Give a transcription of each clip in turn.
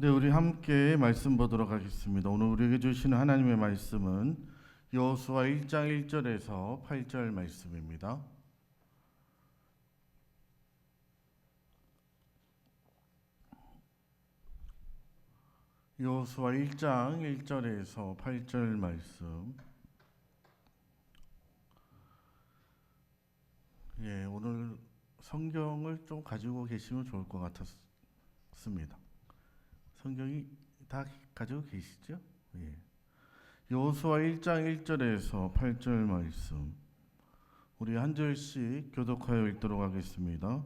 네, 우리 함께 말씀 보도록 하겠습니다. 오늘 우리에게 주시는 하나님의 말씀은 여호수아 1장 1절에서 8절 말씀입니다. 여호수아 1장 1절에서 8절 말씀. 오늘 성경을 좀 가지고 계시면 좋을 것 같았습니다. 성경이 다 가지고 계시죠? 여호수아 1장 1절에서 8절 말씀 우리 한 절씩 교독하여 읽도록 하겠습니다.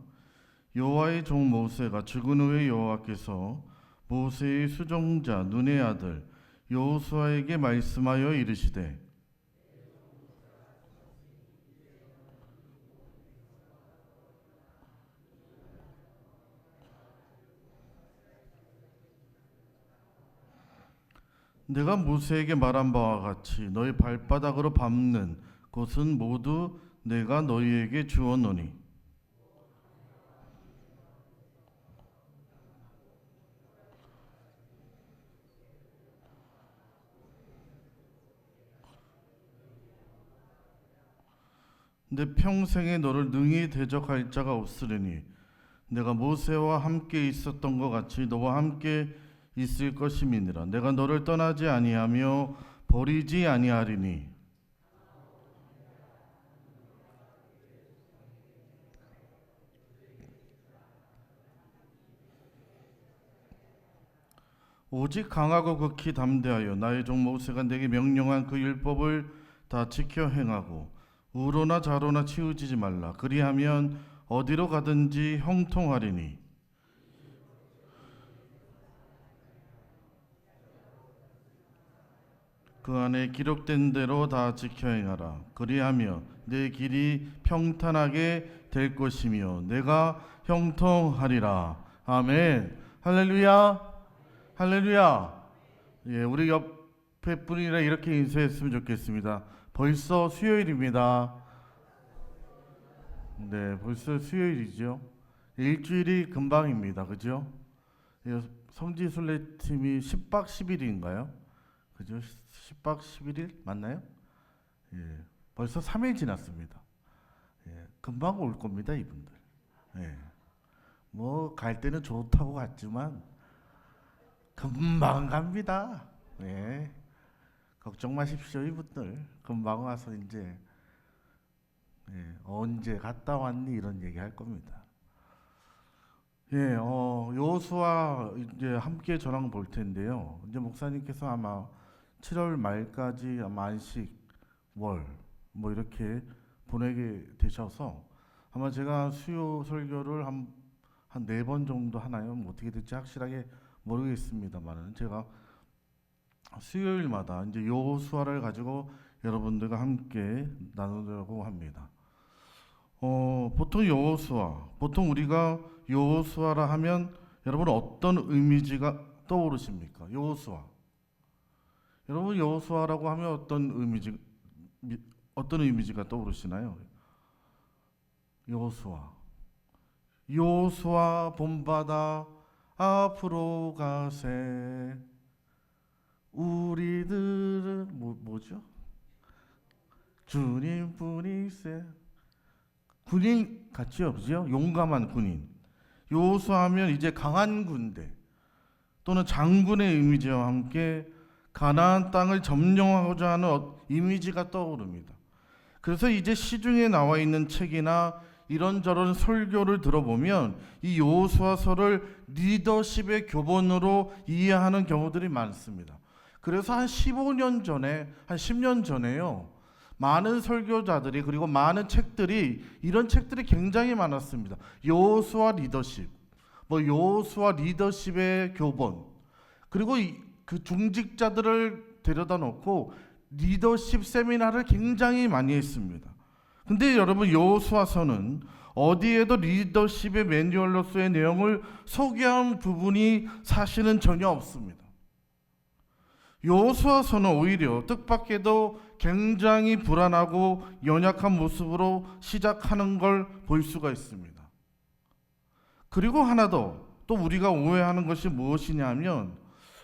여호와의 종 모세가 죽은 후에 여호와께서 모세의 수종자 눈의 아들 여호수아에게 말씀하여 이르시되 내가 모세에게 말한 바와 같이 너희 발바닥으로 밟는 곳은 모두 내가 너희에게 주었노니 내 평생에 너를 능히 대적할 자가 없으리니 내가 모세와 함께 있었던 것 같이 너와 함께 있을 것임이니라. 내가 너를 떠나지 아니하며 버리지 아니하리니 오직 강하고 극히 담대하여 나의 종 모세가 내게 명령한 그 율법을 다 지켜 행하고 우로나 좌로나 치우치지 말라. 그리하면 어디로 가든지 형통하리니 그 안에 기록된 대로 다 지켜 행하라. 그리하며 내 길이 평탄하게 될 것이며 내가 형통하리라. 아멘. 할렐루야. 할렐루야. 우리 옆에 분이라 이렇게 인사했으면 좋겠습니다. 벌써 수요일입니다. 네, 벌써 수요일이죠. 일주일이 금방입니다. 그죠? 성지순례 팀이 10박 10일인가요? 그죠? 10박 11일 맞나요? 벌써 3일 지났습니다. 금방 올 겁니다, 이분들. 뭐 갈 때는 좋다고 갔지만 금방 갑니다. 걱정 마십시오, 이분들. 금방 와서 이제 언제 갔다 왔니 이런 얘기 할 겁니다. 여호수아 이제 함께 저랑 볼 텐데요. 이제 목사님께서 아마 7월 말까지 아마 안식 월 뭐 이렇게 보내게 되셔서 아마 제가 수요 설교를 한 4번 정도 하나요? 뭐 어떻게 될지 확실하게 모르겠습니다만은 제가 수요일마다 이제 여호수아를 가지고 여러분들과 함께 나누려고 합니다. 보통 우리가 여호수아라 하면 여러분 어떤 이미지가 떠오르십니까? 여호수아. 여러분 여호수아라고 하면 어떤 이미지가 떠오르시나요? 여호수아 본받아 앞으로 가세. 우리들은 뭐죠? 주님뿐이세. 군인 같죠, 그죠? 용감한 군인. 여호수아하면 이제 강한 군대 또는 장군의 이미지와 함께 가나안 땅을 점령하고자 하는 이미지가 떠오릅니다. 그래서 이제 시중에 나와 있는 책이나 이런저런 설교를 들어보면 이 여호수아서를 리더십의 교본으로 이해하는 경우들이 많습니다. 그래서 한 15년 전에, 한 10년 전에요. 많은 설교자들이 그리고 많은 책들이 이런 책들이 굉장히 많았습니다. 여호수아 리더십, 여호수아 리더십의 교본, 그리고 그 중직자들을 데려다 놓고 리더십 세미나를 굉장히 많이 했습니다. 근데 여러분 여호수아서는 어디에도 리더십의 매뉴얼로서의 내용을 소개한 부분이 사실은 전혀 없습니다. 여호수아서는 오히려 뜻밖에도 굉장히 불안하고 연약한 모습으로 시작하는 걸 볼 수가 있습니다. 그리고 하나 더 또 우리가 오해하는 것이 무엇이냐면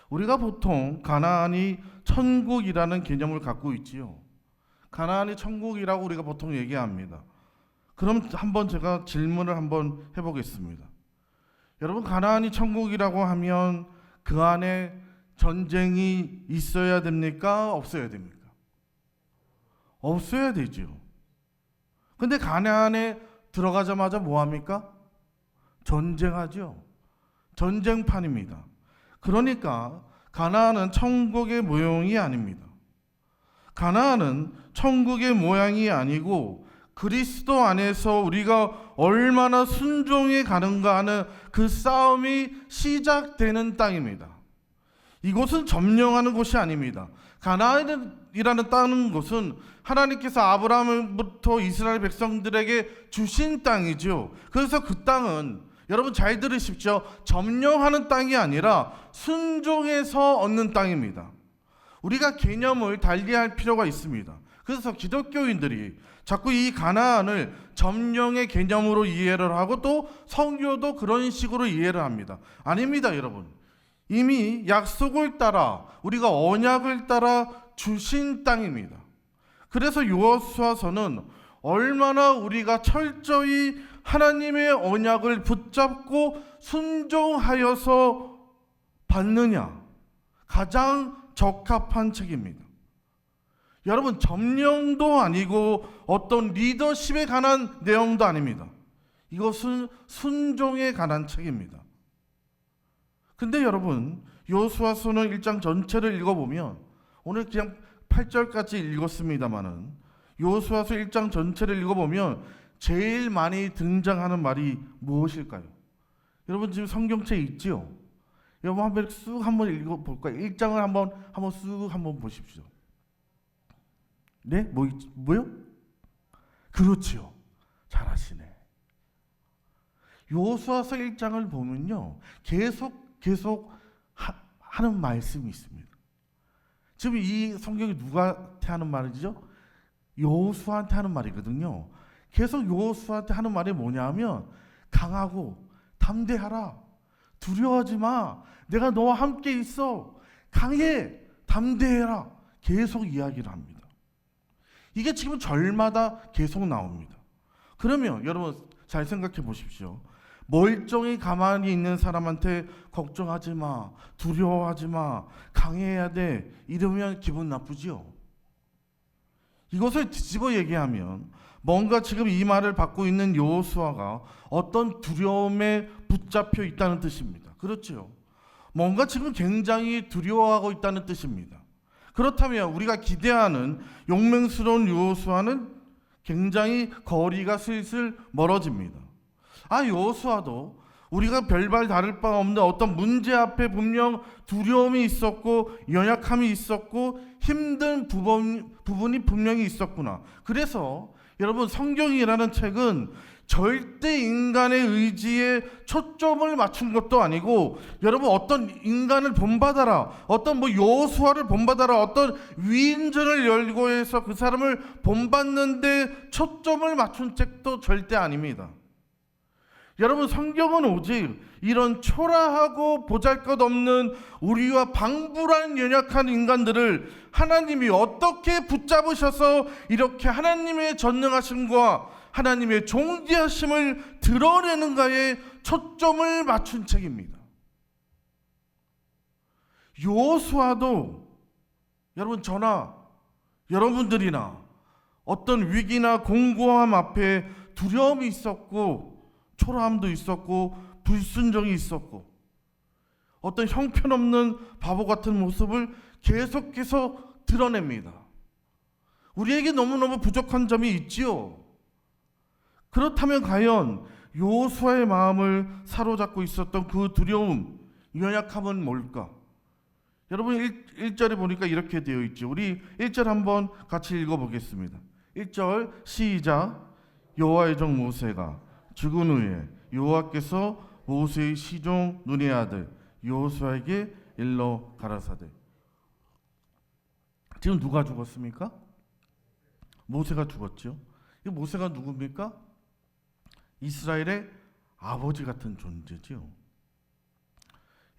우리가 보통 가나안이 천국이라는 개념을 갖고 있지요. 가나안이 천국이라고 우리가 보통 얘기합니다. 그럼 한번 제가 질문을 한번 해보겠습니다. 여러분, 가나안이 천국이라고 하면 그 안에 전쟁이 있어야 됩니까? 없어야 됩니까? 없어야 되죠. 근데 가나안에 들어가자마자 뭐 합니까? 전쟁하죠. 전쟁판입니다. 그러니까 가나안은 천국의 모형이 아닙니다. 가나안은 천국의 모양이 아니고 그리스도 안에서 우리가 얼마나 순종해 가는가 하는 그 싸움이 시작되는 땅입니다. 이곳은 점령하는 곳이 아닙니다. 가나안이라는 땅은 곳은 하나님께서 아브라함부터 이스라엘 백성들에게 주신 땅이죠. 그래서 그 땅은 여러분 잘 들으십시오. 점령하는 땅이 아니라 순종해서 얻는 땅입니다. 우리가 개념을 달리할 필요가 있습니다. 그래서 기독교인들이 자꾸 이 가나안을 점령의 개념으로 이해를 하고 또 성교도 그런 식으로 이해를 합니다. 아닙니다, 여러분. 이미 약속을 따라 우리가 언약을 따라 주신 땅입니다. 그래서 여호수아서는 얼마나 우리가 철저히 하나님의 언약을 붙잡고 순종하여서 받느냐, 가장 적합한 책입니다. 여러분, 점령도 아니고 어떤 리더십에 관한 내용도 아닙니다. 이것은 순종에 관한 책입니다. 근데 여러분, 여호수아서는 1장 전체를 읽어보면, 오늘 그냥 8절까지 읽었습니다마는 여호수아서 1장 전체를 읽어보면 제일 많이 등장하는 말이 무엇일까요? 여러분 지금 성경책 있죠? 여러분 한번 쑥 한번 읽어볼까요? 1장을 한번 쑥 한번 보십시오. 네? 뭐요? 그렇지요. 잘하시네. 여호수아서 1장을 보면요, 계속 하는 말씀이 있습니다. 지금 이 성경이 누구한테 하는 말이죠? 여호수아한테 하는 말이거든요. 계속 여호수아한테 하는 말이 뭐냐면 강하고 담대하라. 두려워하지 마. 내가 너와 함께 있어. 강해. 담대해라. 계속 이야기를 합니다. 이게 지금 절마다 계속 나옵니다. 그러면 여러분 잘 생각해 보십시오. 멀쩡히 가만히 있는 사람한테 걱정하지 마, 두려워하지 마, 강해야 돼 이러면 기분 나쁘지요. 이것을 뒤집어 얘기하면 뭔가 지금 이 말을 받고 있는 여호수아가 어떤 두려움에 붙잡혀 있다는 뜻입니다. 그렇죠? 뭔가 지금 굉장히 두려워하고 있다는 뜻입니다. 그렇다면 우리가 기대하는 용맹스러운 여호수아는 굉장히 거리가 슬슬 멀어집니다. 여호수아도 우리가 별발 다를 바 없는 어떤 문제 앞에 분명 두려움이 있었고 연약함이 있었고 힘든 부분이 분명히 있었구나. 그래서 여러분 성경이라는 책은 절대 인간의 의지에 초점을 맞춘 것도 아니고, 여러분 어떤 인간을 본받아라, 어떤 여호수아를 본받아라, 어떤 위인전을 열고 해서 그 사람을 본받는데 초점을 맞춘 책도 절대 아닙니다. 여러분 성경은 오직 이런 초라하고 보잘것없는 우리와 방불한 연약한 인간들을 하나님이 어떻게 붙잡으셔서 이렇게 하나님의 전능하심과 하나님의 존귀하심을 드러내는가에 초점을 맞춘 책입니다. 여호수아도 여러분 저나 여러분들이나 어떤 위기나 공고함 앞에 두려움이 있었고 초라함도 있었고 불순종이 있었고 어떤 형편없는 바보 같은 모습을 계속해서 드러냅니다. 우리에게 너무너무 부족한 점이 있지요. 그렇다면 과연 여호수아의 마음을 사로잡고 있었던 그 두려움, 연약함은 뭘까? 여러분 1절에 보니까 이렇게 되어 있죠. 우리 1절 한번 같이 읽어보겠습니다. 1절 시작. 여호와의 종 모세가 죽은 후에 여호와께서 모세의 시종 눈의 아들 여호수아에게 일러 가라사대. 지금 누가 죽었습니까? 모세가 죽었죠. 이 모세가 누굽니까? 이스라엘의 아버지 같은 존재죠.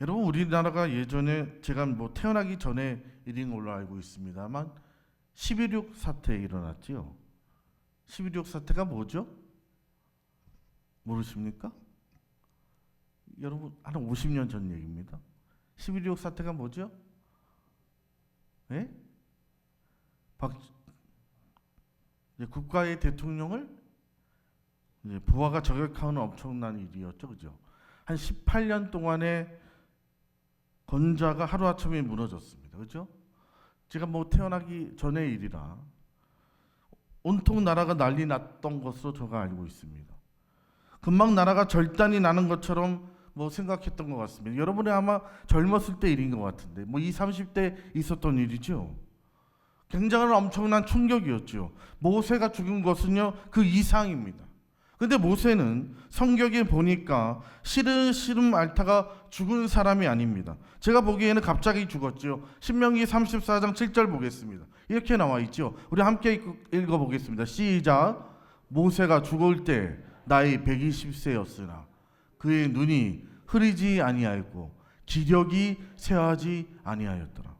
여러분, 우리나라가 예전에 제가 뭐 태어나기 전에 일인 걸로 알고 있습니다만 11.6 사태 일어났지요. 11.6 사태가 뭐죠? 모르십니까? 여러분, 한 50년 전 얘기입니다. 11.6 사태가 뭐죠? 예? 국가의 대통령을 부하가 저격하는 엄청난 일이었죠, 그죠? 한 18년 동안에 건자가 하루아침에 무너졌습니다, 그죠? 제가 뭐 태어나기 전의 일이라 온통 나라가 난리 났던 것으로 제가 알고 있습니다. 금방 나라가 절단이 나는 것처럼 뭐 생각했던 것 같습니다. 여러분이 아마 젊었을 때 일인 것 같은데 뭐 20, 30대 있었던 일이죠. 굉장한 엄청난 충격이었죠. 모세가 죽은 것은요 그 이상입니다. 근데 모세는 성경에 보니까 시름 앓다가 죽은 사람이 아닙니다. 제가 보기에는 갑자기 죽었죠. 신명기 34장 7절 보겠습니다. 이렇게 나와 있죠. 우리 함께 읽어보겠습니다. 시작. 모세가 죽을 때 나이 120세였으나 그의 눈이 흐리지 아니하였고 기력이 쇠하지 아니하였더라.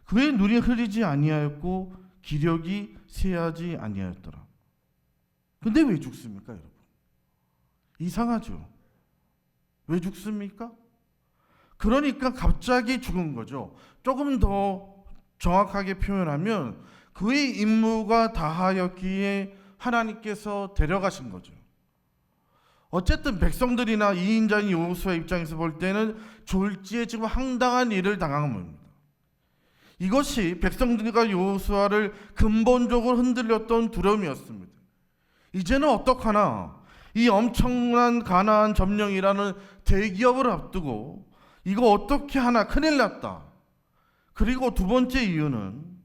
그의 눈이 흐리지 아니하였고 기력이 쇠하지 아니하였더라. 근데 왜 죽습니까, 여러분? 이상하죠. 왜 죽습니까? 그러니까 갑자기 죽은 거죠. 조금 더 정확하게 표현하면 그의 임무가 다하였기에 하나님께서 데려가신 거죠. 어쨌든 백성들이나 이인자인 여호수아 입장에서 볼 때는 졸지에 지금 황당한 일을 당한 겁니다. 이것이 백성들과 여호수아를 근본적으로 흔들렸던 두려움이었습니다. 이제는 어떡하나, 이 엄청난 가나안 점령이라는 대기업을 앞두고 이거 어떻게 하나, 큰일 났다. 그리고 두 번째 이유는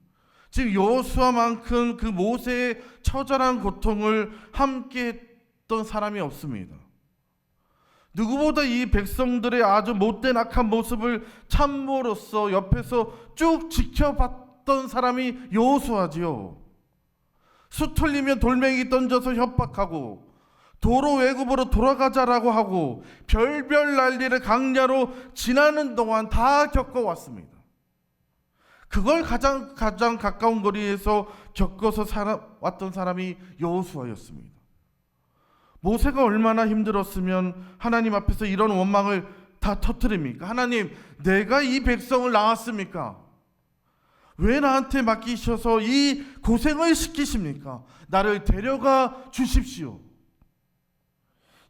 지금 여호수아만큼 그 모세의 처절한 고통을 함께 했던 사람이 없습니다. 누구보다 이 백성들의 아주 못된 악한 모습을 참모로서 옆에서 쭉 지켜봤던 사람이 여호수아지요. 수틀리면 돌멩이 던져서 협박하고 도로 외국으로 돌아가자라고 하고 별별 난리를 강야로 지나는 동안 다 겪어왔습니다. 그걸 가장 가까운 거리에서 겪어서 왔던 사람이 여호수아였습니다. 모세가 얼마나 힘들었으면 하나님 앞에서 이런 원망을 다 터뜨립니까? 하나님, 내가 이 백성을 낳았습니까? 왜 나한테 맡기셔서 이 고생을 시키십니까? 나를 데려가 주십시오.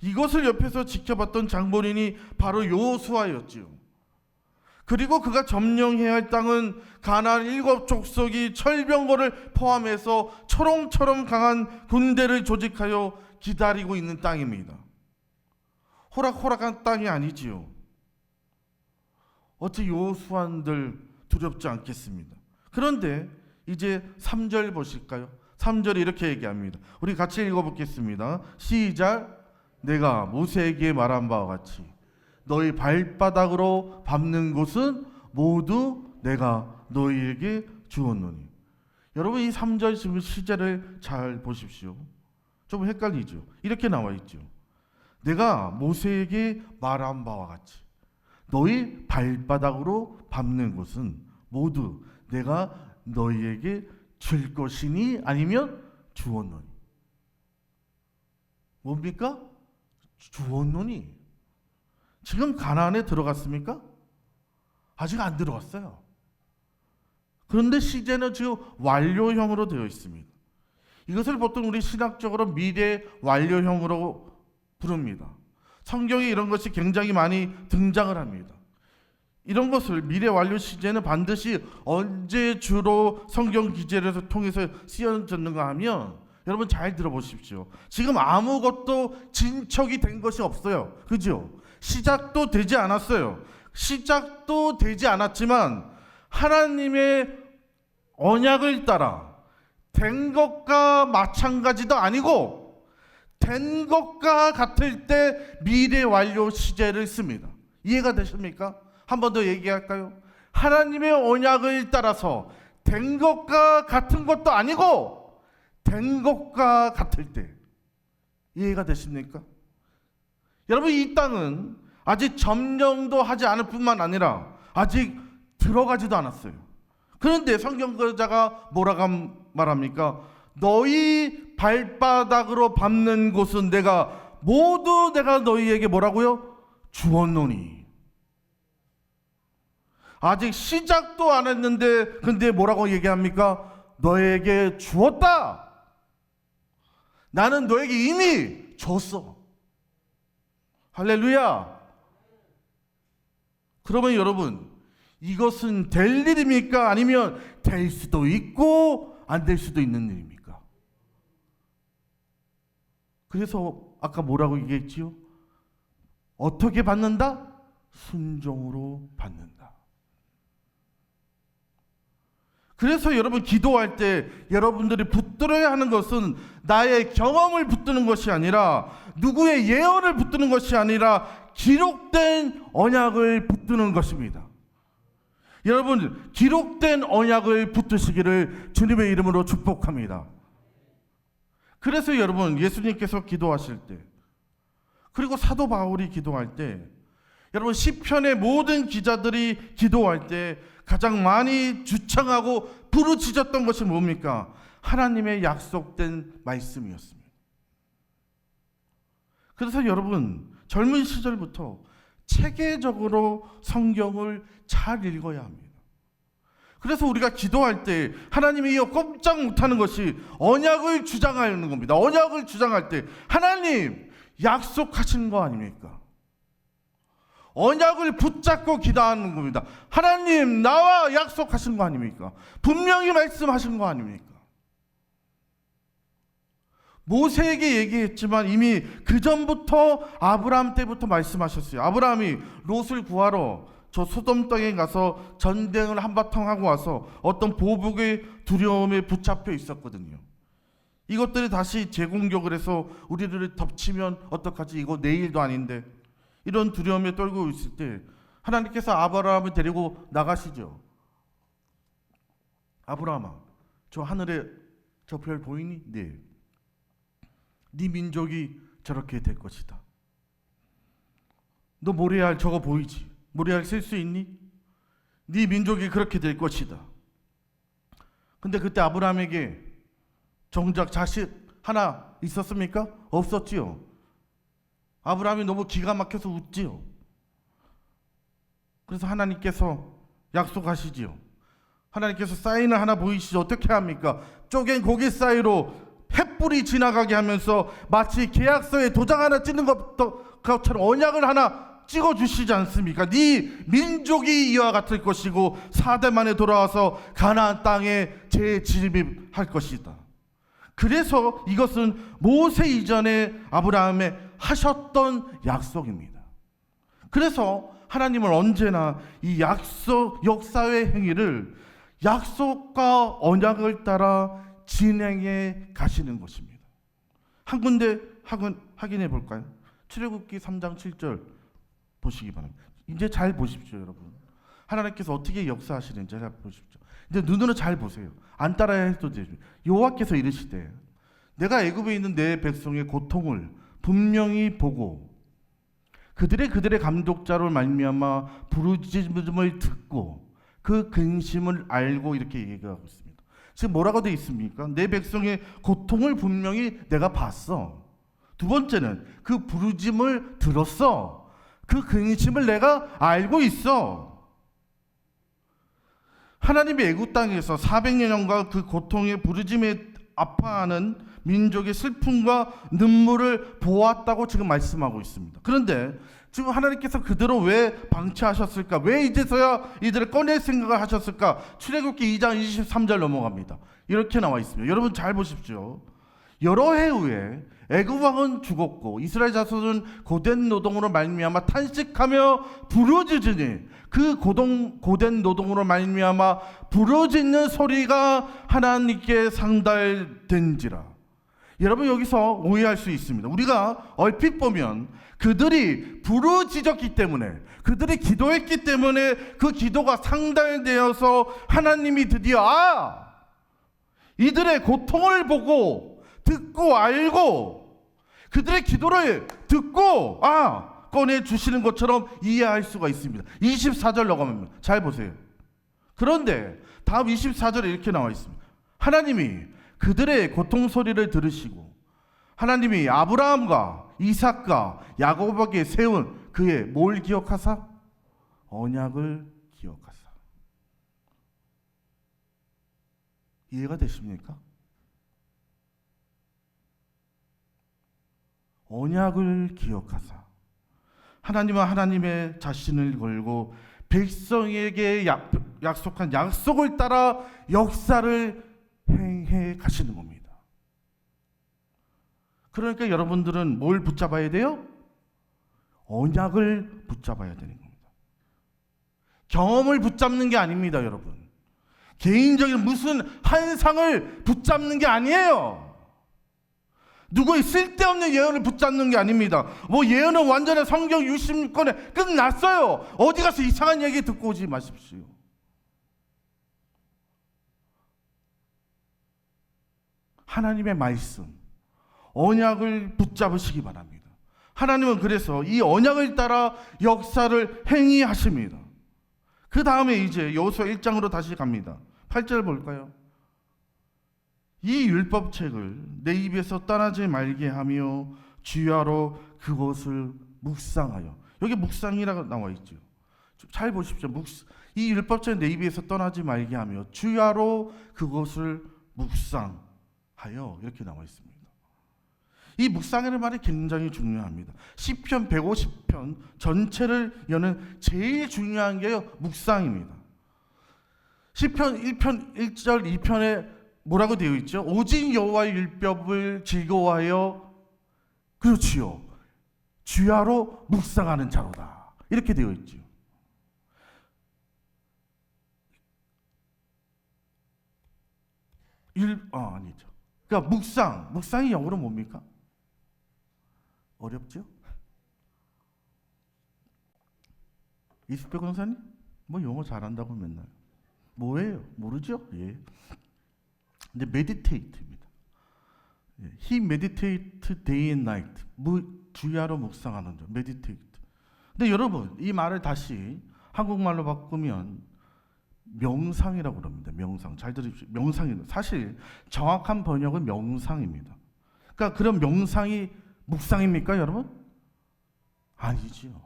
이것을 옆에서 지켜봤던 장본인이 바로 여호수아였지요. 그리고 그가 점령해야 할 땅은 가나안 7족속이 철병거를 포함해서 초롱처럼 강한 군대를 조직하여 기다리고 있는 땅입니다. 호락호락한 땅이 아니지요. 어찌 여호수아들 두렵지 않겠습니다. 그런데 이제 3절 보실까요? 3절이 이렇게 얘기합니다. 우리 같이 읽어보겠습니다. 시작. 내가 모세에게 말한 바와 같이 너희 발바닥으로 밟는 곳은 모두 내가 너희에게 주었노니. 여러분, 이 3절 지금 시제를 잘 보십시오. 좀 헷갈리죠? 이렇게 나와 있죠. 내가 모세에게 말한 바와 같이 너희 발바닥으로 밟는 곳은 모두 내가 너희에게 줄 것이니 아니면 주었노니. 뭡니까? 주었노니. 지금 가나안에 들어갔습니까? 아직 안 들어갔어요. 그런데 시제는 지금 완료형으로 되어 있습니다. 이것을 보통 우리 신학적으로 미래 완료형으로 부릅니다. 성경에 이런 것이 굉장히 많이 등장을 합니다. 이런 것을 미래 완료 시제는 반드시 언제 주로 성경 기재를 통해서 쓰여졌는가 하면, 여러분 잘 들어보십시오. 지금 아무것도 진척이 된 것이 없어요. 그죠? 시작도 되지 않았어요. 시작도 되지 않았지만 하나님의 언약을 따라 된 것과 마찬가지도 아니고 된 것과 같을 때 미래 완료 시제를 씁니다. 이해가 되십니까? 한 번 더 얘기할까요? 하나님의 언약을 따라서 된 것과 같은 것도 아니고 된 것과 같을 때. 이해가 되십니까? 여러분, 이 땅은 아직 점령도 하지 않을 뿐만 아니라 아직 들어가지도 않았어요. 그런데 성경저자가 뭐라고 말합니까? 너희 발바닥으로 밟는 곳은 내가 너희에게 뭐라고요? 주었노니. 아직 시작도 안 했는데 근데 뭐라고 얘기합니까? 너에게 주었다. 나는 너에게 이미 줬어. 할렐루야. 그러면 여러분, 이것은 될 일입니까? 아니면 될 수도 있고 안 될 수도 있는 일입니까? 그래서 아까 뭐라고 얘기했지요? 어떻게 받는다? 순종으로 받는다. 그래서 여러분 기도할 때 여러분들이 붙들어야 하는 것은 나의 경험을 붙드는 것이 아니라 누구의 예언을 붙드는 것이 아니라 기록된 언약을 붙드는 것입니다. 여러분 기록된 언약을 붙드시기를 주님의 이름으로 축복합니다. 그래서 여러분 예수님께서 기도하실 때 그리고 사도 바울이 기도할 때 여러분 시편의 모든 기자들이 기도할 때 가장 많이 주창하고 부르짖었던 것이 뭡니까? 하나님의 약속된 말씀이었습니다. 그래서 여러분 젊은 시절부터 체계적으로 성경을 잘 읽어야 합니다. 그래서 우리가 기도할 때 하나님이 꼼짝 못하는 것이 언약을 주장하는 겁니다. 언약을 주장할 때 하나님 약속하신 거 아닙니까? 언약을 붙잡고 기도하는 겁니다. 하나님 나와 약속하신 거 아닙니까? 분명히 말씀하신 거 아닙니까? 모세에게 얘기했지만 이미 그 전부터 아브라함 때부터 말씀하셨어요. 아브라함이 롯을 구하러 저 소돔 땅에 가서 전쟁을 한바탕 하고 와서 어떤 보복의 두려움에 붙잡혀 있었거든요. 이것들이 다시 재공격을 해서 우리들을 덮치면 어떡하지? 이거 내일도 아닌데. 이런 두려움에 떨고 있을 때 하나님께서 아브라함을 데리고 나가시죠. 아브라함아, 저 하늘에 저 별 보이니? 네. 네 민족이 저렇게 될 것이다. 너 모래알 저거 보이지? 모래알 쓸 수 있니? 네 민족이 그렇게 될 것이다. 근데 그때 아브라함에게 정작 자식 하나 있었습니까? 없었지요. 아브라함이 너무 기가 막혀서 웃지요. 그래서 하나님께서 약속하시지요. 하나님께서 사인을 하나 보이시죠. 어떻게 합니까? 쪼갠 고기 사이로 횃불이 지나가게 하면서 마치 계약서에 도장 하나 찍는 것처럼 언약을 하나 찍어주시지 않습니까? 네 민족이 이와 같을 것이고 4대 만에 돌아와서 가나안 땅에 재진입할 것이다. 그래서 이것은 모세 이전에 아브라함에 하셨던 약속입니다. 그래서 하나님은 언제나 이 약속, 역사의 행위를 약속과 언약을 따라 진행해 가시는 것입니다. 한 군데 확인해 볼까요? 출애굽기 3장 7절 보시기 바랍니다. 이제 잘 보십시오, 여러분. 하나님께서 어떻게 역사하시는지 잘 보십시오. 이제 눈으로 잘 보세요. 안 따라야 해도 되죠. 여호와께서 이르시되 내가 애굽에 있는 내 백성의 고통을 분명히 보고 그들의 감독자로 말미암아 부르짖음을 듣고 그 근심을 알고 이렇게 얘기하고 있습니다. 지금 뭐라고 되어 있습니까? 내 백성의 고통을 분명히 내가 봤어. 두 번째는 그 부르짖음을 들었어. 그 근심을 내가 알고 있어. 하나님의 애굽 땅에서 400년과 그 고통의 부르짖음에 아파하는 민족의 슬픔과 눈물을 보았다고 지금 말씀하고 있습니다. 그런데 지금 하나님께서 그대로 왜 방치하셨을까? 왜 이제서야 이들을 꺼낼 생각을 하셨을까? 출애굽기 2장 23절 넘어갑니다. 이렇게 나와 있습니다. 여러분 잘 보십시오. 여러 해 후에 애굽 왕은 죽었고 이스라엘 자손은 고된 노동으로 말미암아 탄식하며 부르짖으니 그 고된 노동으로 말미암아 부르짖는 소리가 하나님께 상달된지라. 여러분 여기서 오해할 수 있습니다. 우리가 얼핏 보면 그들이 부르짖었기 때문에 그들이 기도했기 때문에 그 기도가 상달되어서 하나님이 드디어 이들의 고통을 보고 듣고 알고 그들의 기도를 듣고 꺼내 주시는 것처럼 이해할 수가 있습니다. 24절 넘어가면 잘 보세요. 그런데 다음 24절에 이렇게 나와 있습니다. 하나님이 그들의 고통 소리를 들으시고 하나님이 아브라함과 이삭과 야곱에게 세운 그의 뭘 기억하사? 언약을 기억하사. 이해가 되십니까? 언약을 기억하사. 하나님은 하나님의 자신을 걸고 백성에게 약속한 약속을 따라 역사를 행해 가시는 겁니다. 그러니까 여러분들은 뭘 붙잡아야 돼요? 언약을 붙잡아야 되는 겁니다. 경험을 붙잡는 게 아닙니다, 여러분. 개인적인 무슨 한상을 붙잡는 게 아니에요. 누구의 쓸데없는 예언을 붙잡는 게 아닙니다. 뭐 예언은 완전히 성경 60권에 끝났어요. 어디 가서 이상한 얘기 듣고 오지 마십시오. 하나님의 말씀, 언약을 붙잡으시기 바랍니다. 하나님은 그래서 이 언약을 따라 역사를 행하십니다. 그 다음에 이제 여호수아 1장으로 다시 갑니다. 8절 볼까요? 이 율법책을 내 입에서 떠나지 말게 하며 주야로 그것을 묵상하여. 여기 묵상이라고 나와 있죠. 잘 보십시오. 이 율법책을 내 입에서 떠나지 말게 하며 주야로 그것을 묵상하여 이렇게 나와 있습니다. 이 묵상이라는 말이 굉장히 중요합니다. 시편 150편 전체를 여는 제일 중요한 게 묵상입니다. 시편 1편 1절 2편에 뭐라고 되어 있죠? 오직 여호와의 율법을 즐거워하여 그렇지요. 주야로 묵상하는 자로다. 이렇게 되어 있죠. 아니죠. 그러니까 묵상이 영어로 뭡니까? 어렵죠? 이수표 권사님? 뭐 영어 잘한다고 맨날. 뭐예요? 모르죠? 예. 근데 meditate입니다. He meditated day and night. 주야로 묵상하는 자. meditate. 근데 여러분, 이 말을 다시 한국말로 바꾸면 명상이라고 그럽니다. 명상. 잘 들으십시오. 명상이 사실 정확한 번역은 명상입니다. 그러니까 그런 명상이 묵상입니까, 여러분? 아니지요.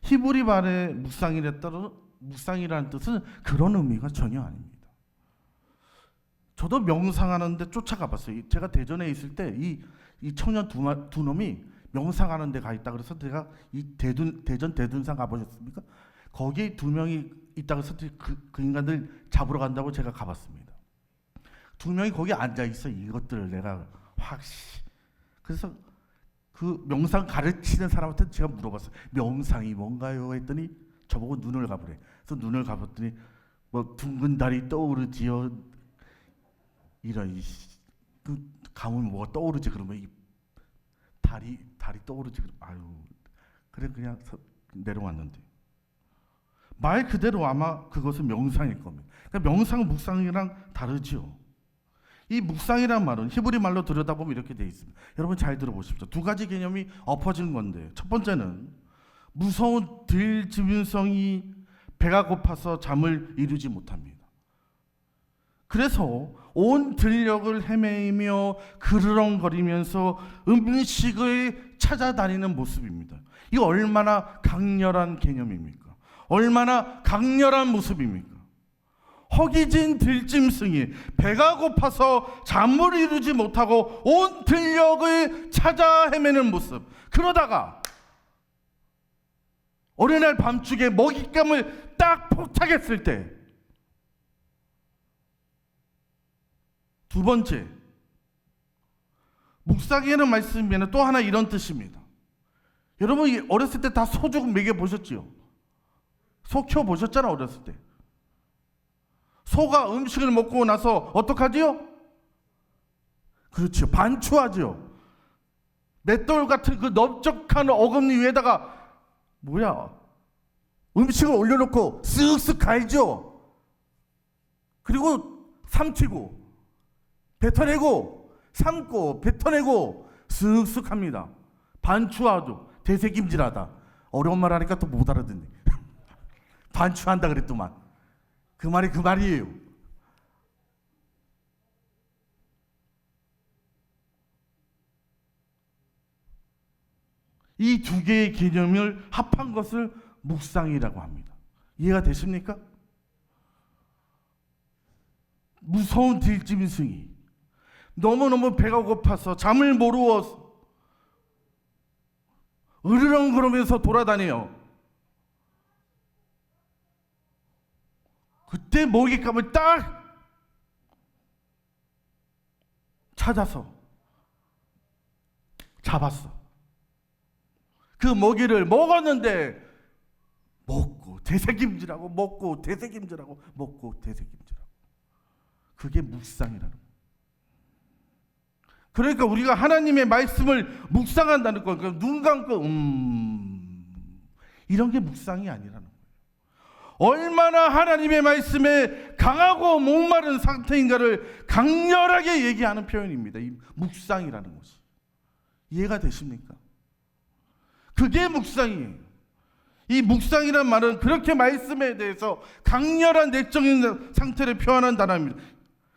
히브리 말의 묵상이라는 뜻은 그런 의미가 전혀 아닙니다. 저도 명상하는데 쫓아가 봤어요. 제가 대전에 있을 때 이 청년 두 놈이 명상하는 데 가 있다 그래서 제가 이 대전 대둔산 가보셨습니까? 거기에 두 명이 있다고 해서 그 인간들 잡으러 간다고 제가 가봤습니다. 두 명이 거기 앉아 있어. 이것들을 내가 그래서 그 명상 가르치는 사람한테 제가 물어봤어요. 명상이 뭔가요? 했더니 저보고 눈을 가보래. 그래서 눈을 가봤더니 뭐 둥근 달이 떠오르지요. 이런 그 가면 뭐가 떠오르지 그러면 이 달이 떠오르지 그러면 아유 그래 그냥 내려왔는데 말 그대로 아마 그것은 명상일 겁니다. 그러니까 명상은 묵상이랑 다르죠. 이 묵상이란 말은 히브리 말로 들여다보면 이렇게 돼 있습니다. 여러분 잘 들어보십시오. 두 가지 개념이 엎어진 건데 첫 번째는 무서운 들짐승이 배가 고파서 잠을 이루지 못합니다. 그래서 온 들녘을 헤매이며 그르렁거리면서 음식을 찾아다니는 모습입니다. 이거 얼마나 강렬한 개념입니까? 얼마나 강렬한 모습입니까? 허기진 들짐승이 배가 고파서 잠을 이루지 못하고 온 들녘을 찾아 헤매는 모습. 그러다가 어느 날 밤중에 먹잇감을 딱 포착했을 때 두 번째, 묵상이라는 말씀에는 또 하나 이런 뜻입니다. 여러분 어렸을 때 다 소 조금 먹여보셨지요? 소 키워보셨잖아 어렸을 때. 소가 음식을 먹고 나서 어떡하지요? 그렇죠. 반추하지요. 맷돌 같은 그 넓적한 어금니 위에다가 음식을 올려놓고 쓱쓱 갈죠. 그리고 삼키고 뱉어내고 삶고 뱉어내고 쓱쓱 합니다. 반추하죠. 되새김질하다. 어려운 말 하니까 또 못 알아듣네. 단추한다 그랬더만. 그 말이 그 말이에요. 이 두 개의 개념을 합한 것을 묵상이라고 합니다. 이해가 되십니까? 무서운 들짐승이 너무너무 배가 고파서 잠을 모르어서 으르렁거리면서 돌아다녀요. 그때 먹잇감을 딱 찾아서 잡았어. 그 먹이를 먹었는데 먹고 되새김질하고 먹고 되새김질하고 먹고 되새김질하고. 그게 묵상이라는 거예요. 그러니까 우리가 하나님의 말씀을 묵상한다는 거예요. 그러니까 눈 감고 이런 게 묵상이 아니라는 거예요. 얼마나 하나님의 말씀에 강하고 목마른 상태인가를 강렬하게 얘기하는 표현입니다. 이 묵상이라는 것이. 이해가 되십니까? 그게 묵상이에요. 이 묵상이란 말은 그렇게 말씀에 대해서 강렬한 내적인 상태를 표현한 단어입니다.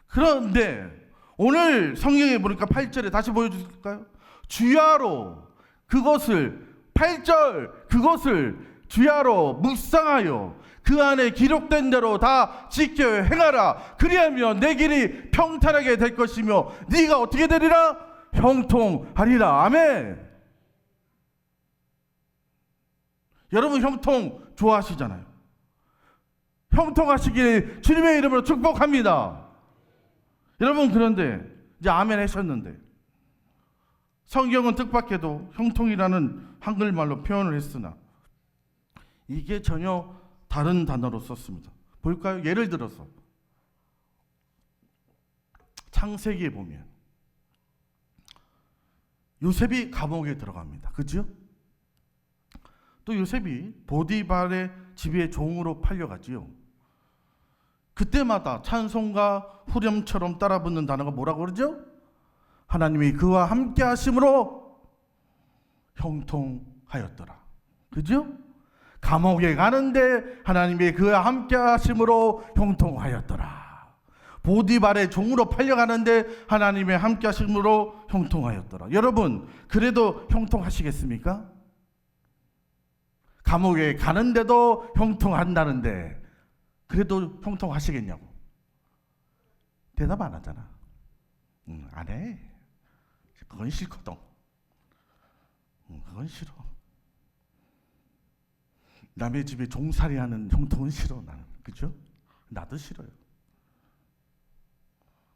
그런데 오늘 성경에 보니까 8절에 다시 보여줄까요? 주야로 그것을 8절 그것을 주야로 묵상하여 그 안에 기록된 대로 다 지켜 행하라. 그리하면 내 길이 평탄하게 될 것이며 네가 어떻게 되리라? 형통하리라. 아멘. 여러분 형통 좋아하시잖아요. 형통하시길 주님의 이름으로 축복합니다. 여러분 그런데 이제 아멘 하셨는데 성경은 뜻밖에도 형통이라는 한글말로 표현을 했으나 이게 전혀 다른 단어로 썼습니다. 볼까요? 예를 들어서 창세기에 보면 요셉이 감옥에 들어갑니다. 그죠? 또 요셉이 보디발의 집에 종으로 팔려가지요. 그때마다 찬송과 후렴처럼 따라붙는 단어가 뭐라고 그러죠? 하나님이 그와 함께 하심으로 형통하였더라. 그죠? 감옥에 가는데 하나님이 그와 함께 하심으로 형통하였더라. 보디발의 종으로 팔려가는데 하나님의 함께 하심으로 형통하였더라. 여러분 그래도 형통하시겠습니까? 감옥에 가는데도 형통한다는데 그래도 형통하시겠냐고. 대답 안 하잖아. 안 해. 그건 싫거든. 그건 싫어. 남의 집에 종살이하는 형통은 싫어 나는. 그죠? 나도 싫어요.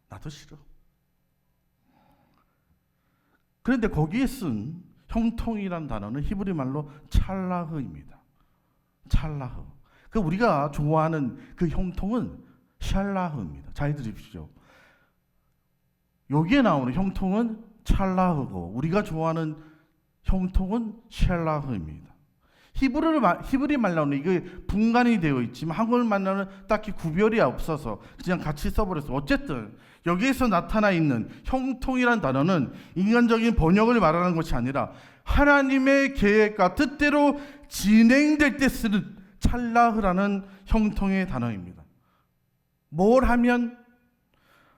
나도 싫어. 그런데 거기에 쓴 형통이란 단어는 히브리 말로 찰라흐입니다. 찰라흐. 그 우리가 좋아하는 그 형통은 샬라흐입니다. 잘 들으십시오. 여기에 나오는 형통은 찰라흐고 우리가 좋아하는 형통은 샬라흐입니다. 히브리 말로는 이게 분간이 되어 있지만 한글 말로는 딱히 구별이 없어서 그냥 같이 써버렸어요. 어쨌든 여기에서 나타나 있는 형통이란 단어는 인간적인 번역을 말하는 것이 아니라 하나님의 계획과 뜻대로 진행될 때 쓰는 찰라흐라는 형통의 단어입니다. 뭘 하면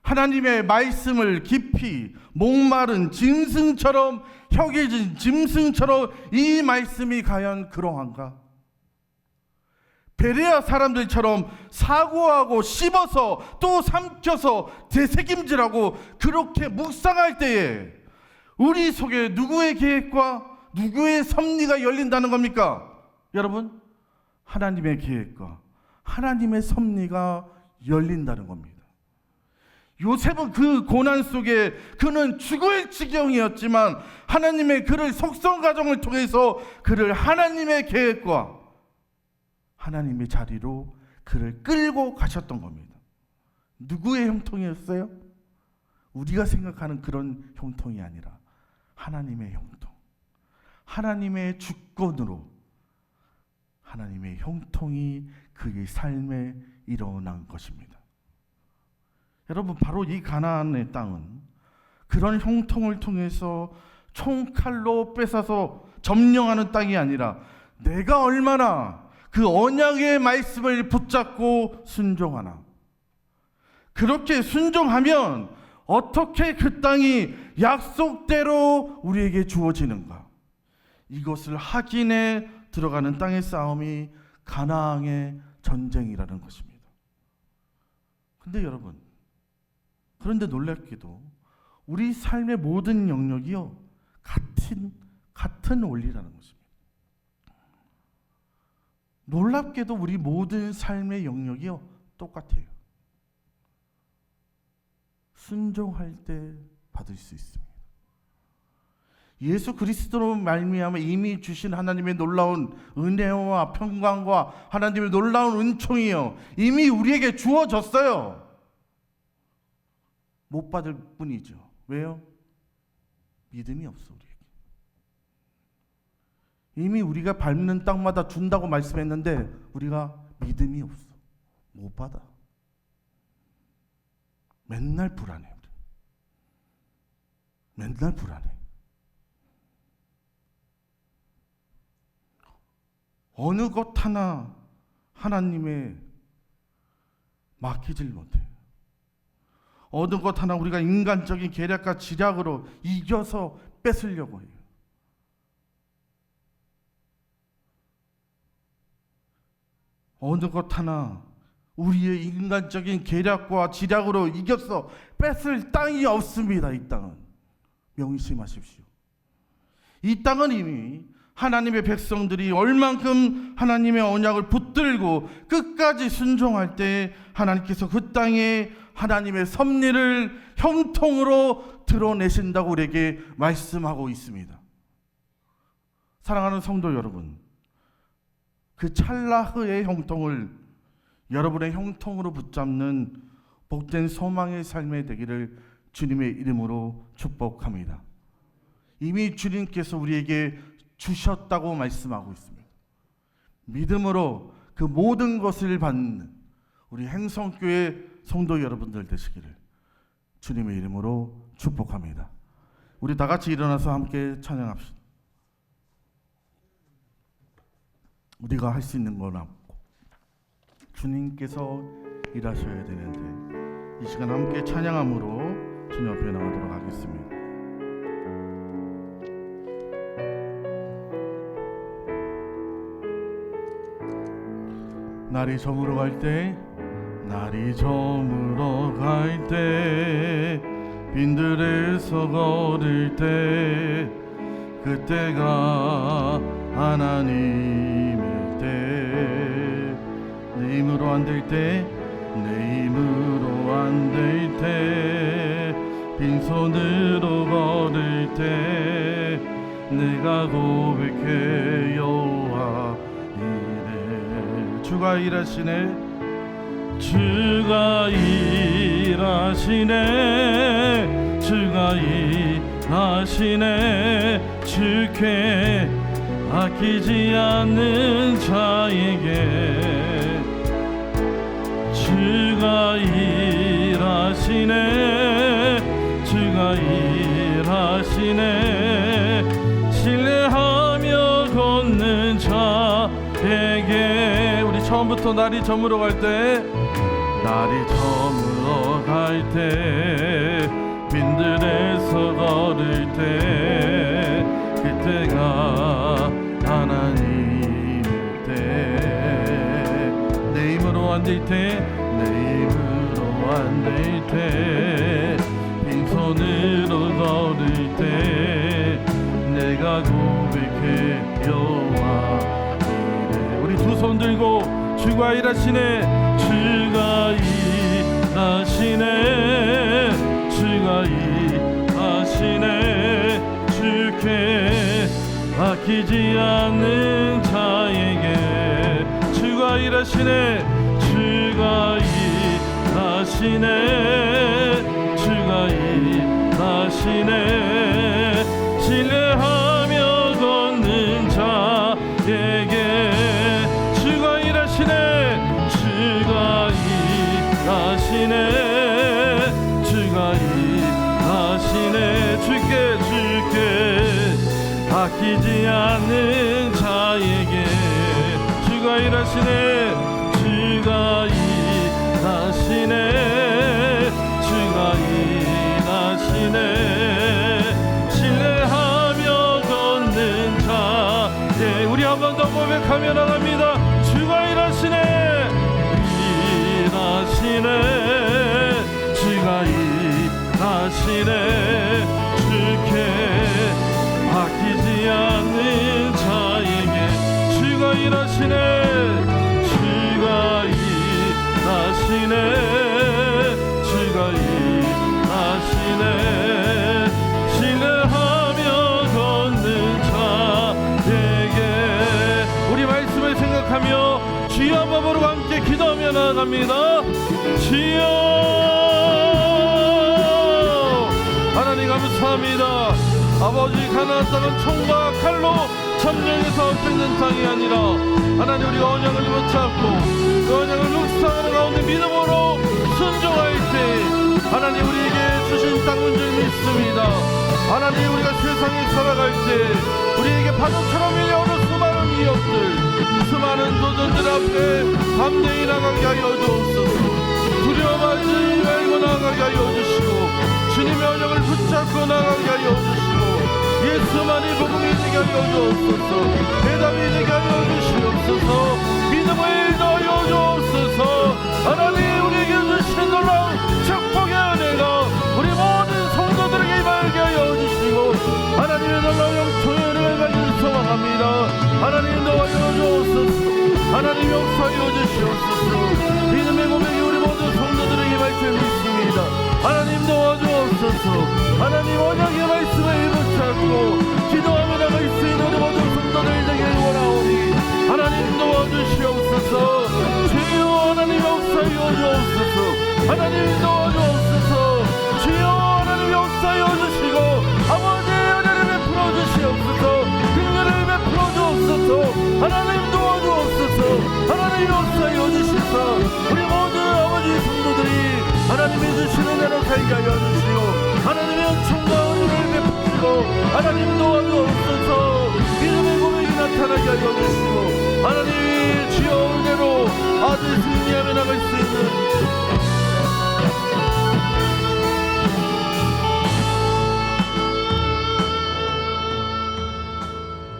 하나님의 말씀을 깊이 목마른 짐승처럼 혁해진 짐승처럼 이 말씀이 과연 그러한가? 베레아 사람들처럼 사고하고 씹어서 또 삼켜서 되새김질하고 그렇게 묵상할 때에 우리 속에 누구의 계획과 누구의 섭리가 열린다는 겁니까? 여러분, 하나님의 계획과 하나님의 섭리가 열린다는 겁니다. 요셉은 그 고난 속에 그는 죽을 지경이었지만 하나님의 그를 속성 과정을 통해서 그를 하나님의 계획과 하나님의 자리로 그를 끌고 가셨던 겁니다. 누구의 형통이었어요? 우리가 생각하는 그런 형통이 아니라 하나님의 형통. 하나님의 주권으로 하나님의 형통이 그의 삶에 일어난 것입니다. 여러분, 바로 이 가나안의 땅은 그런 형통을 통해서 총칼로 뺏어서 점령하는 땅이 아니라 내가 얼마나 그 언약의 말씀을 붙잡고 순종하나. 그렇게 순종하면 어떻게 그 땅이 약속대로 우리에게 주어지는가. 이것을 확인해 들어가는 땅의 싸움이 가나안의 전쟁이라는 것입니다. 근데 여러분, 그런데 놀랍게도 우리 삶의 모든 영역이요 같은 원리라는 것입니다. 놀랍게도 우리 모든 삶의 영역이요 똑같아요. 순종할 때 받을 수 있습니다. 예수 그리스도로 말미암아 이미 주신 하나님의 놀라운 은혜와 평강과 하나님의 놀라운 은총이요 이미 우리에게 주어졌어요. 못 받을 뿐이죠. 왜요? 믿음이 없어. 우리에게 이미 우리가 밟는 땅마다 준다고 말씀했는데 우리가 믿음이 없어. 못 받아. 맨날 불안해. 맨날 불안해. 어느 것 하나 하나님의 맡기질 못해요. 어느 것 하나 우리가 인간적인 계략과 지략으로 이겨서 뺏으려고 해요. 어느 것 하나 우리의 인간적인 계략과 지략으로 이겨서 뺏을 땅이 없습니다. 이 땅은 명심하십시오. 이 땅은 이미 하나님의 백성들이 얼만큼 하나님의 언약을 붙들고 끝까지 순종할 때 하나님께서 그 땅에 하나님의 섭리를 형통으로 드러내신다고 우리에게 말씀하고 있습니다. 사랑하는 성도 여러분, 그 찰나의 형통을 여러분의 형통으로 붙잡는 복된 소망의 삶이 되기를 주님의 이름으로 축복합니다. 이미 주님께서 우리에게 주셨다고 말씀하고 있습니다. 믿음으로 그 모든 것을 받는 우리 행성교회 성도 여러분들 되시기를 주님의 이름으로 축복합니다. 우리 다 같이 일어나서 함께 찬양합시다. 우리가 할 수 있는 건 없고 주님께서 일하셔야 되는데 이 시간 함께 찬양함으로 주님 앞에 나가도록 하겠습니다. 날이 저물어 갈 때, 날이 저물어 갈 때, 빈들에서 걸을 때, 그때가 하나님의 때, 내 힘으로 안 될 때, 내 힘으로 안 될 때, 빈손으로 걸을 때, 내가 고백해 여호와 이래. 주가 일하시네. 주가 일하시네. 주가 일하시네. 주께 아끼지 않는 자에게 주가 일하시네. 주가 일하시네. 신뢰하며 걷는 자에게. 우리 처음부터 날이 저물어 갈 때, 날이 저물어 갈 때, 빈들에서 걸을 때, 그때가 하나님의 때, 내 힘으로 안 될 때, 내 힘으로 안 될 때, 빈손으로 걸을 때, 내가 고백해 여호와 이래. 우리 두 손 들고 주가 일하시네. 주가 일하시네. 주가 일하시네. 주께 아끼지 않는 자에게 주가 일하시네. 주가 일하시네. 주가 일하시네. 신뢰하며 걷는 자에게 주가 일하시네. 주가 일하시네. 주가 일하시네. 주께 아끼지 않는 자에게 주가 일하시네. 주가 일하시네. 주가 일하시네. 신뢰하며 걷는 자. 예, 우리 한 번 더 고백하며 나갑니다. 주가 일하시네. 일하시네. 주가 일하시네. 주께 아끼지 않는 자에게 주가 일하시네. 주가 일하시네. 주가 일하시네. 신뢰하며 걷는 자에게. 우리 말씀을 생각하며 주여 한번 부르고 함께 기도하며 나아갑니다. 주여 하나님 감사합니다. 아버지, 가나안 땅은 총과 칼로 점령해서 뺏는 땅이 아니라 하나님, 우리가 언약을 붙잡고 그 언약을 묵상하는 가운데 믿음으로 순종할 때 하나님 우리에게 주신 땅인 줄 믿습니다. 하나님, 우리가 세상에 살아갈 때 우리에게 파도처럼 밀려오는 수많은 위협들, 수많은 도전들 앞에 담대히 나가게 하여 주옵소서. 두려워하지 말고 나가게 하여 주시고 주님의 언약을 붙잡고 나가게 하여 주시고 예수만이 복음이 되게 하여 주옵소서. 대답이 되게 하여 주시옵소서. 믿음을 더하여 주옵소서. 하나님, 우리에게 주신 놀라운 축복의 은혜가 우리 모든 성도들에게 임하게 하여 주시고 하나님의 놀라운 영통의 은혜를 가지고 소망합니다. 하나님 도와여 주옵소서. 하나님 역사하여 주시옵소서. 믿음의 고백이 우리 모든 성도들에게 임할 줄 믿습니다. 하나님 도와주옵소서. 하나님 언약의 말씀을 붙잡고 기도하며 나갈 수 있는 우리 모든 성도들 되길 원하오니 하나님 도와주시옵소서. 주여 하나님 역사하여 주옵소서. 하나님 도와주옵소서. 주여 하나님 역사하여 주시고 아버지의 은혜를 베풀어 주시옵소서. 긍휼을 베풀어 주옵소서. 하나님 도와주옵소서. 하나님 역사하여 주시옵소서. 우리 모든 아버지 성도들이 하나님이 주시는 대로 살게 하여 주시고 하나님의 은총과 은혜를 베푸시고 하나님 도와주옵소서. 믿음의 고백이 나타나게 하여 주시고 하나님 주여 은혜로 아주 승리하며 나갈 수 있는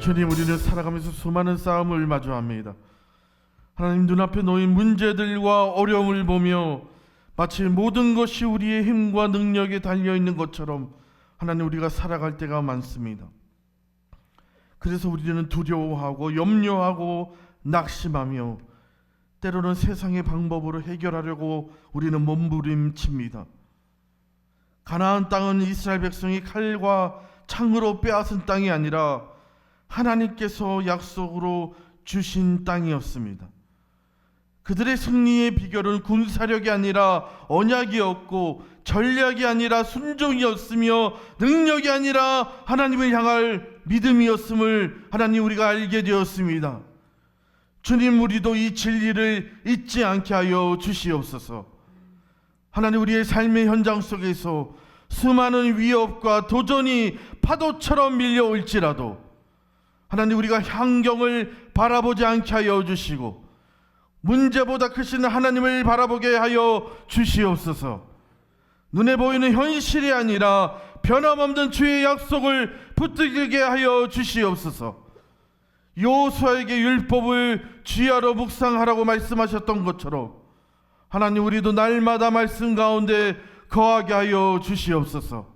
주님, 우리는 살아가면서 수많은 싸움을 마주합니다. 하나님, 눈앞에 놓인 문제들과 어려움을 보며 마치 모든 것이 우리의 힘과 능력에 달려있는 것처럼 하나님 우리가 살아갈 때가 많습니다. 그래서 우리는 두려워하고 염려하고 낙심하며 때로는 세상의 방법으로 해결하려고 우리는 몸부림칩니다. 가나안 땅은 이스라엘 백성이 칼과 창으로 빼앗은 땅이 아니라 하나님께서 약속으로 주신 땅이었습니다. 그들의 승리의 비결은 군사력이 아니라 언약이었고 전략이 아니라 순종이었으며 능력이 아니라 하나님을 향할 믿음이었음을 하나님 우리가 알게 되었습니다. 주님, 우리도 이 진리를 잊지 않게 하여 주시옵소서. 하나님, 우리의 삶의 현장 속에서 수많은 위협과 도전이 파도처럼 밀려올지라도 하나님, 우리가 환경을 바라보지 않게 하여 주시고 문제보다 크신 하나님을 바라보게 하여 주시옵소서. 눈에 보이는 현실이 아니라 변함없는 주의 약속을 붙들게 하여 주시옵소서. 여호수아에게 율법을 주야로 묵상하라고 말씀하셨던 것처럼 하나님, 우리도 날마다 말씀 가운데 거하게 하여 주시옵소서.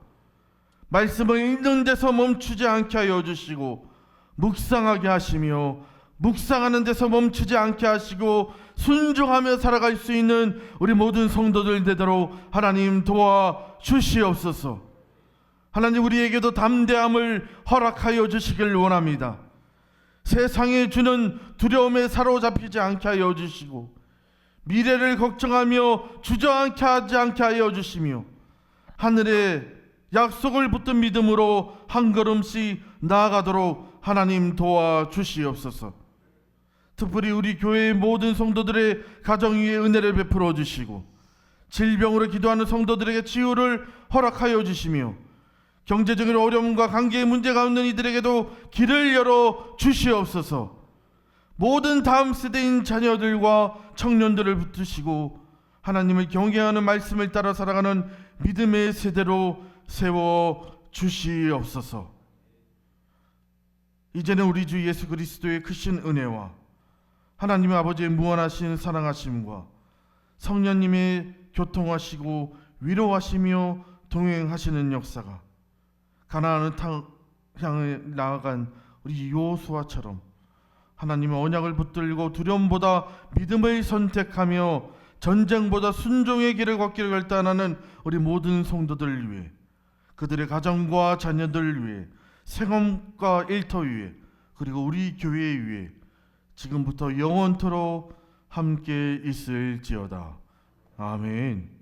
말씀을 읽는 데서 멈추지 않게 하여 주시고 묵상하게 하시며 묵상하는 데서 멈추지 않게 하시고 순종하며 살아갈 수 있는 우리 모든 성도들 되도록 하나님 도와 주시옵소서. 하나님, 우리에게도 담대함을 허락하여 주시길 원합니다. 세상에 주는 두려움에 사로잡히지 않게 하여 주시고 미래를 걱정하며 주저앉게 하지 않게 하여 주시며 하늘의 약속을 붙든 믿음으로 한 걸음씩 나아가도록 하나님 도와 주시옵소서. 특별히 우리 교회의 모든 성도들의 가정 위에 은혜를 베풀어 주시고 질병으로 기도하는 성도들에게 치유를 허락하여 주시며 경제적인 어려움과 관계의 문제가 있는 이들에게도 길을 열어 주시옵소서. 모든 다음 세대인 자녀들과 청년들을 붙드시고 하나님을 경외하는 말씀을 따라 살아가는 믿음의 세대로 세워 주시옵소서. 이제는 우리 주 예수 그리스도의 크신 은혜와 하나님 아버지의 무한하신 사랑하심과 성령님의 교통하시고 위로하시며 동행하시는 역사가 가나안을 향해 나아간 우리 여호수아처럼 하나님의 언약을 붙들고 두려움보다 믿음을 선택하며 전쟁보다 순종의 길을 걷기를 결단하는 우리 모든 성도들을 위해, 그들의 가정과 자녀들을 위해, 생업과 일터 위해, 그리고 우리 교회 위해 지금부터 영원토록 함께 있을지어다. 아멘.